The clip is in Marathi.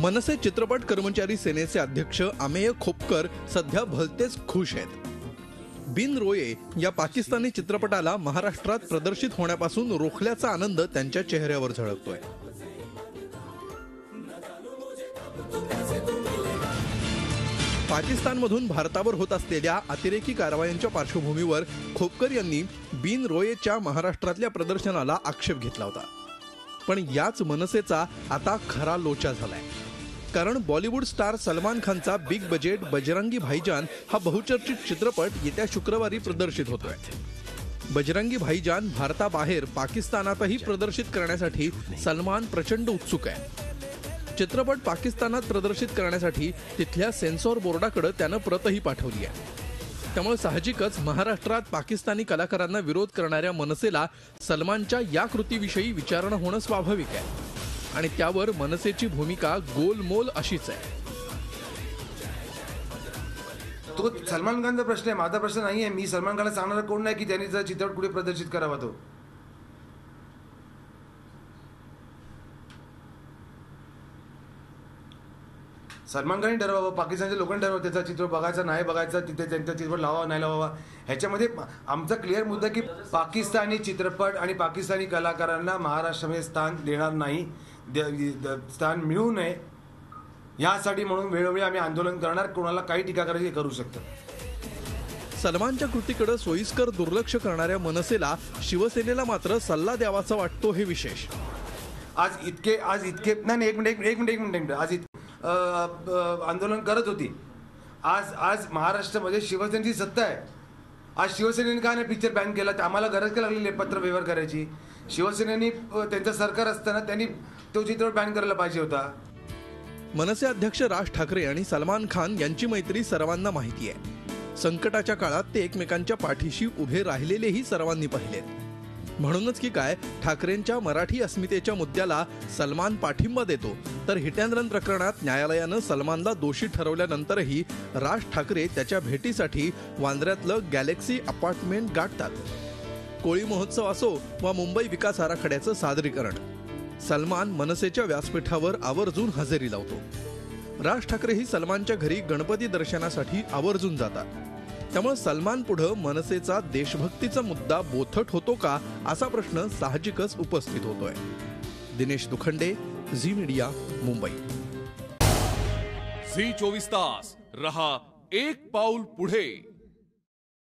मनसे चित्रपट कर्मचारी सेनेचे अध्यक्ष अमेय खोपकर सध्या भलतेच खुश आहेत। बिन रोये या पाकिस्तानी चित्रपटाला महाराष्ट्रात प्रदर्शित होण्यापासून रोखल्याचा आनंद त्यांच्या चेहऱ्यावर झळकतोय। पाकिस्तानमधून भारतावर होत असलेल्या अतिरेकी कारवायांच्या पार्श्वभूमीवर खोपकर यांनी बिन रोयेच्या महाराष्ट्रातल्या प्रदर्शनाला आक्षेप घेतला होता। पण याच मनसेचा आता खरा लोचा झालाय, कारण बॉलिवूड स्टार सलमान खानचा बिग बजेट बजरंगी भाईजान हा बहुचर्चित चित्रपट येत्या शुक्रवारी प्रदर्शित होतोय। बजरंगी भाईजान भारताबाहेर पाकिस्तानातही प्रदर्शित करण्यासाठी सलमान प्रचंड उत्सुक आहे। चित्रपट पाकिस्तानात प्रदर्शित करण्यासाठी तिथल्या सेन्सॉर बोर्डाकडे त्यानं प्रतही पाठवली आहे। त्यामुळे साहजिकच महाराष्ट्रात पाकिस्तानी कलाकारांना विरोध करणाऱ्या मनसेला सलमानच्या या कृतीविषयी विचारणा होणं स्वाभाविक आहे आणि त्यावर मनसेची भूमिका गोलमोल अशीच आहे। तो सलमान खानचा प्रश्न आहे, माझा प्रश्न नाही आहे। मी सलमान खानला सांगणार कोण नाही की त्यांनी जर चित्रपट कुठे प्रदर्शित करावा। तो सलमान खानने ठरवावं, पाकिस्तानच्या लोकांनी ठरवावं त्याचा चित्रपट बघायचा नाही बघायचा, तिथे त्यांचा चित्रपट लावावा नाही लावावा। ह्याच्यामध्ये आमचा क्लिअर मुद्दा की पाकिस्तानी चित्रपट आणि पाकिस्तानी कलाकारांना महाराष्ट्रामध्ये स्थान देणार नाही, स्थान मिळू नये यासाठी म्हणून वेळोवेळी आम्ही आंदोलन करणार। कोणाला काही टीका करायची करू शकतं। सलमानच्या कृतीकडे सोयीस्कर दुर्लक्ष करणाऱ्या मनसेला शिवसेनेला मात्र सल्ला द्यावाचा वाटतो हे विशेष। आज इतके नाही एक मिनिट आज आंदोलन करत होती। आज महाराष्ट्रामध्ये शिवसेनेची सत्ता आहे। आज शिवसेनेने का नाही पिक्चर बॅन केला? आम्हाला गरज काय लागली पत्र व्यवहार करायची? शिवसेनेने त्यांचं सरकार असताना त्यांनी तो चित्रपट बॅन करायला पाहिजे होता। मनसे अध्यक्ष राज ठाकरे आणि सलमान खान यांची मैत्री सर्वांना माहिती आहे। संकटाच्या काळात ते एकमेकांच्या पाठीशी उभे राहिलेलेही सर्वांनी पाहिलेत। म्हणूनच की काय ठाकरेंच्या मराठी अस्मितेच्या मुद्द्याला सलमान पाठिंबा देतो, तर हिट अँड रन प्रकरणात न्यायालयानं सलमानला दोषी ठरवल्यानंतरही राज ठाकरे त्याच्या भेटीसाठी वांद्र्यातलं गॅलेक्सी अपार्टमेंट गाठतात। कोळी महोत्सव असो वा मुंबई विकास आराखड्याचं सादरीकरण, सलमान मनसेच्या व्यासपीठावर आवर्जून हजेरी लावतो। राज ठाकरेही सलमानच्या घरी गणपती दर्शनासाठी आवर्जून जातात। त्यामुळे सलमान पुढे मनसेचा देशभक्तीचा मुद्दा बोथट होतो का असा प्रश्न साहजिकच उपस्थित होतोय। Dinesh Dukhande, Zee media, Mumbai. Zee 24 तास रहा एक पाऊल पुढे।